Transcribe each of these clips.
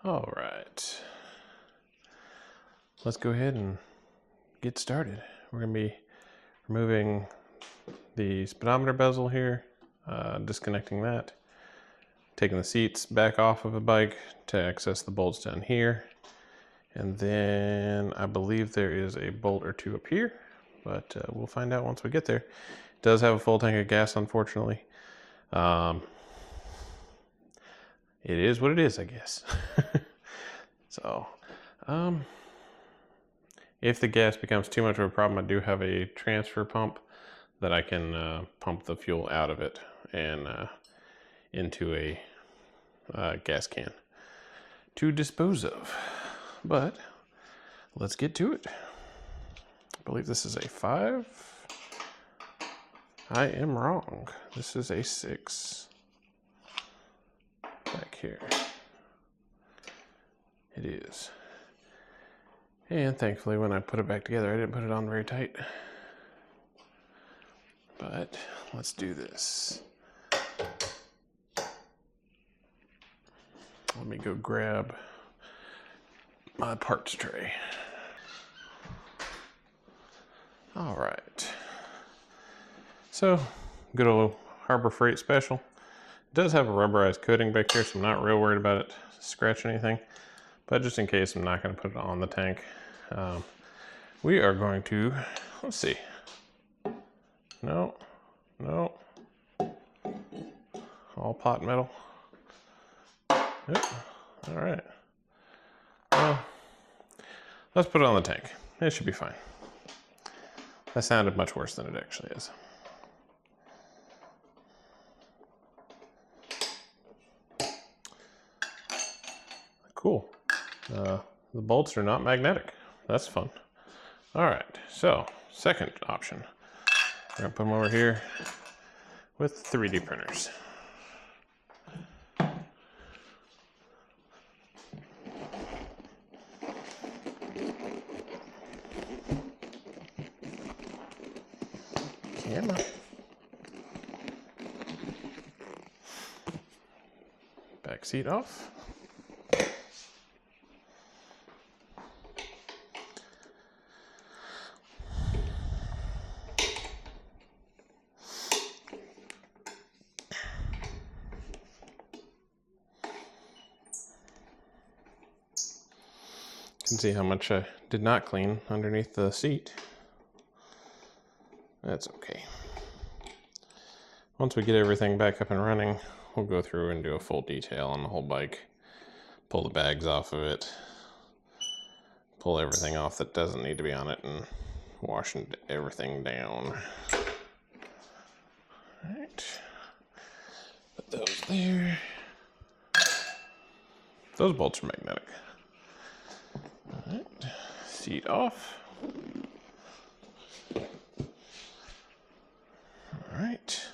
All right, let's go ahead and get started. We're going to be removing the speedometer bezel here, disconnecting that, taking the seats back off of the bike to access the bolts down here, and then I believe there is a bolt or two up here, but we'll find out once we get there. It does have a full tank of gas, unfortunately. It is what it is, I guess. So, if the gas becomes too much of a problem, I do have a transfer pump that I can pump the fuel out of it and into a gas can to dispose of. But let's get to it. I believe this is a 5. I am wrong. This is a 6. Back here. It is. And thankfully when I put it back together, I didn't put it on very tight. But let's do this. Let me go grab my parts tray. All right. So, good old Harbor Freight special. It does have a rubberized coating back here, so I'm not real worried about it scratching anything. But just in case, I'm not going to put it on the tank. We are going to, let's see. No. All pot metal. Yep. All right. Well, let's put it on the tank. It should be fine. That sounded much worse than it actually is. Cool. The bolts are not magnetic. That's fun. All right, so second option. We're gonna put them over here with 3D printers. Camera. Back seat off. You can see how much I did not clean underneath the seat. That's okay. Once we get everything back up and running, we'll go through and do a full detail on the whole bike. Pull the bags off of it. Pull everything off that doesn't need to be on it and wash everything down. All right. Put those there. Those bolts are magnetic. All right. Seat off. All right,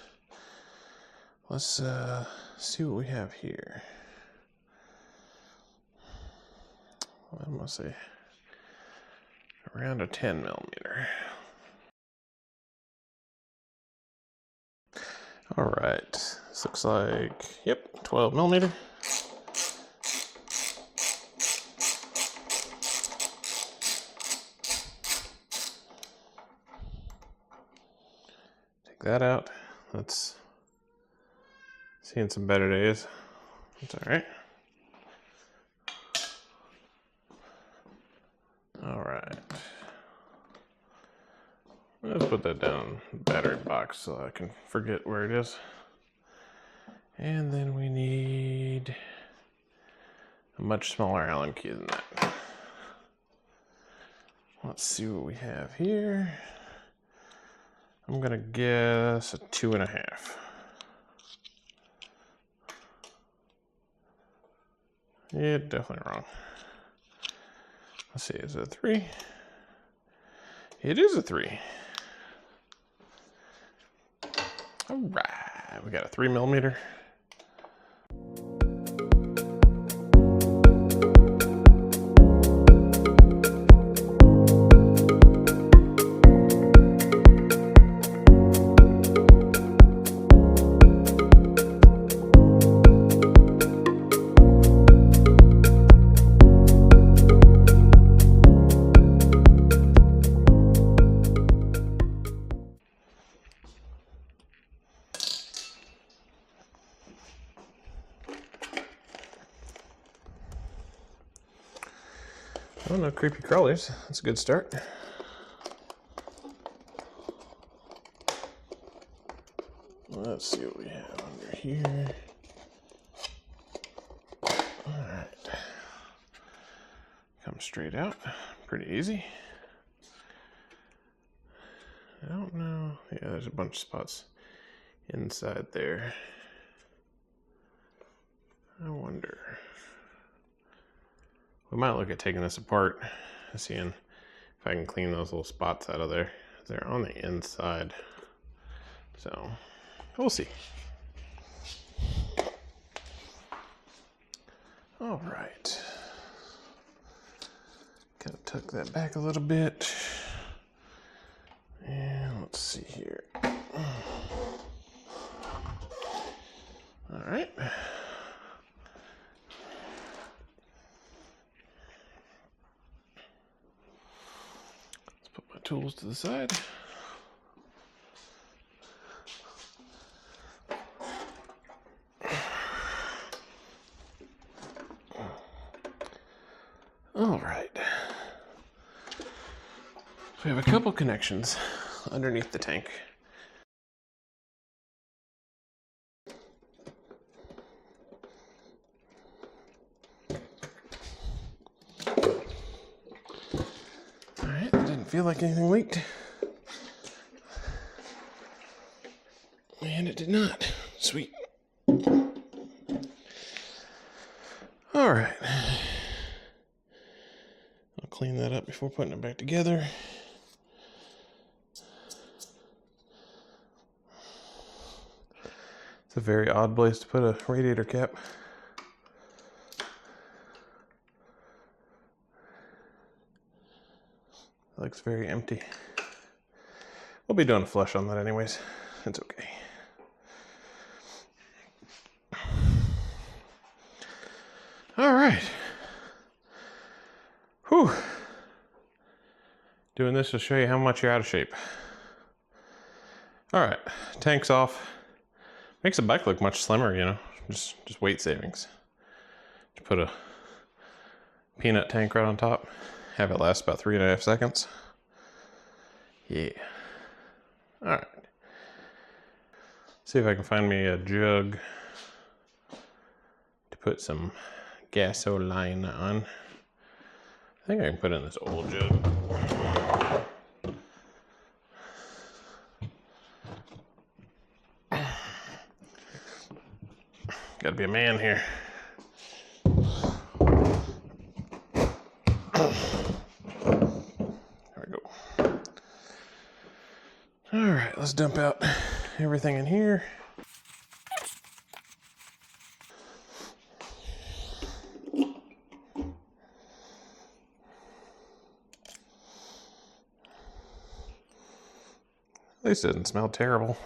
let's see what we have here. I'm gonna say around a 10 millimeter. All right, this looks like, yep, 12 millimeter. That out. That's seeing some better days. That's all right. All right. Let's put that down in the battery box so I can forget where it is. And then we need a much smaller Allen key than that. Let's see what we have here. I'm gonna guess a 2.5. Yeah, definitely wrong. Let's see, is it a 3? It is a 3. All right, we got a 3 millimeter. Oh, no creepy crawlers. That's a good start. Let's see what we have under here. All right. Come straight out. Pretty easy. I don't know. Yeah, there's a bunch of spots inside there. I wonder. We might look at taking this apart and seeing if I can clean those little spots out of there. They're on the inside. So we'll see. All right. Kind of tuck that back a little bit. And let's see here. All right. Let's put my tools to the side. All right. So we have a couple connections underneath the tank. All right, it didn't feel like anything leaked. And it did not. Sweet. All right. I'll clean that up before putting it back together. It's a very odd place to put a radiator cap. It looks very empty. We'll be doing a flush on that anyways. It's okay. All right. Whew. Doing this will show you how much you're out of shape. All right, tank's off. Makes the bike look much slimmer, you know, just weight savings. Just put a peanut tank right on top. Have it last about 3.5 seconds. Yeah. All right. See if I can find me a jug to put some gasoline on. I think I can put it in this old jug. Gotta be a man here. There we go. All right, let's dump out everything in here. At least it doesn't smell terrible.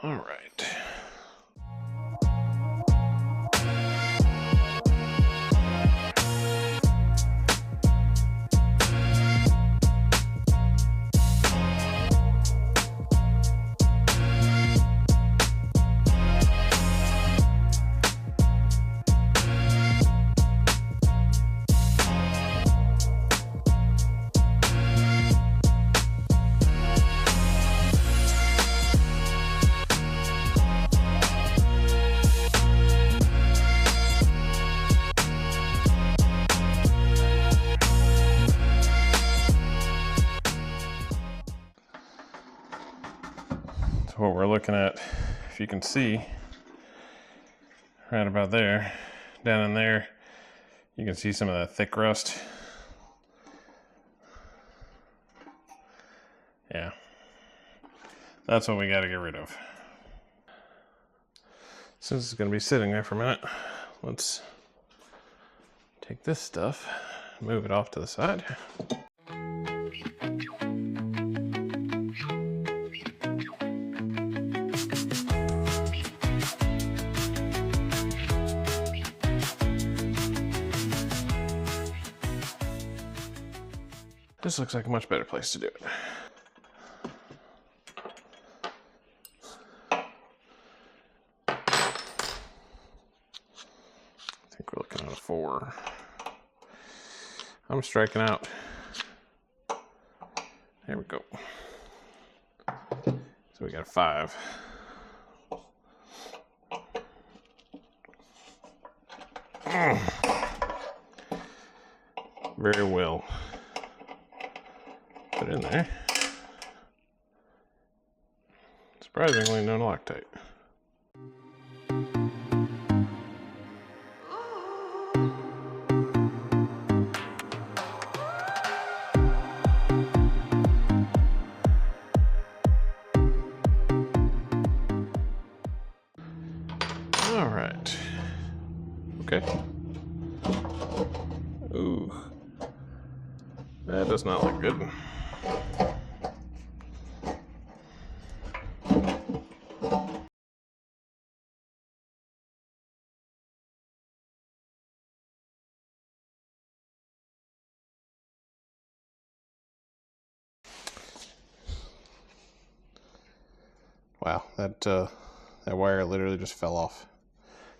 All right. What we're looking at, if you can see, right about there, down in there, you can see some of that thick rust. Yeah, that's what we got to get rid of. Since it's going to be sitting there for a minute, let's take this stuff, move it off to the side. This looks like a much better place to do it. we're looking at a 4. I'm striking out. There we go. So we got a 5. Very well. Put in there. Surprisingly, no Loctite. All right. Okay. Ooh. That does not look good. Wow, that wire literally just fell off.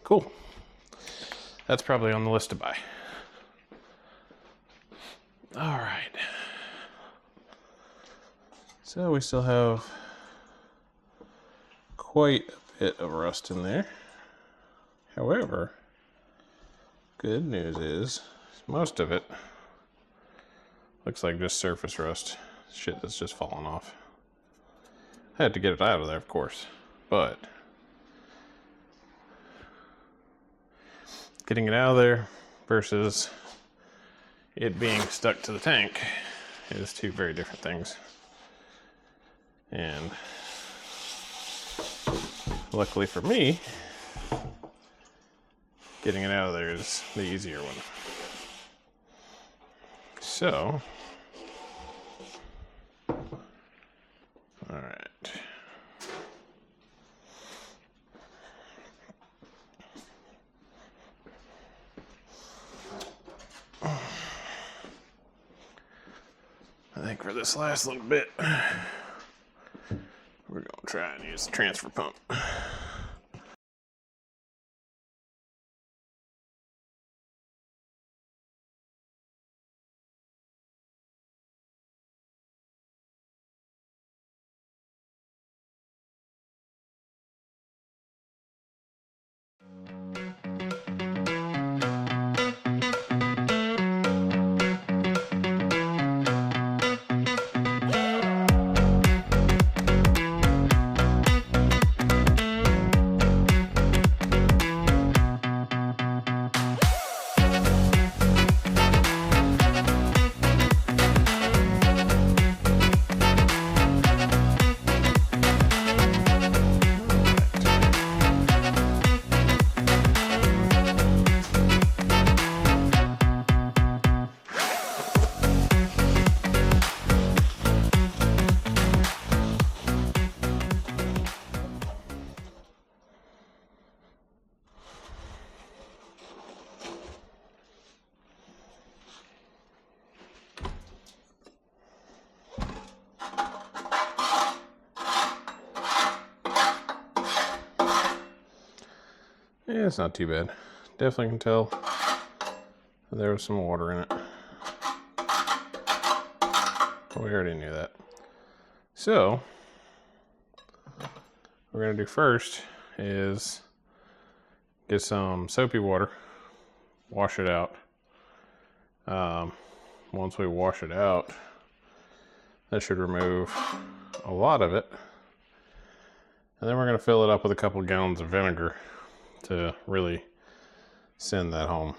Cool. That's probably on the list to buy. All right. So we still have quite a bit of rust in there. However, good news is most of it looks like just surface rust. Shit that's just fallen off. I had to get it out of there, of course, but getting it out of there versus it being stuck to the tank is two very different things. And luckily for me, getting it out of there is the easier one. So, all right. I think for this last little bit, we're gonna try and use the transfer pump. Yeah, it's not too bad. Definitely can tell there was some water in it. But we already knew that. So, what we're gonna do first is get some soapy water, wash it out. Once we wash it out, that should remove a lot of it. And then we're gonna fill it up with a couple gallons of vinegar to really send that home.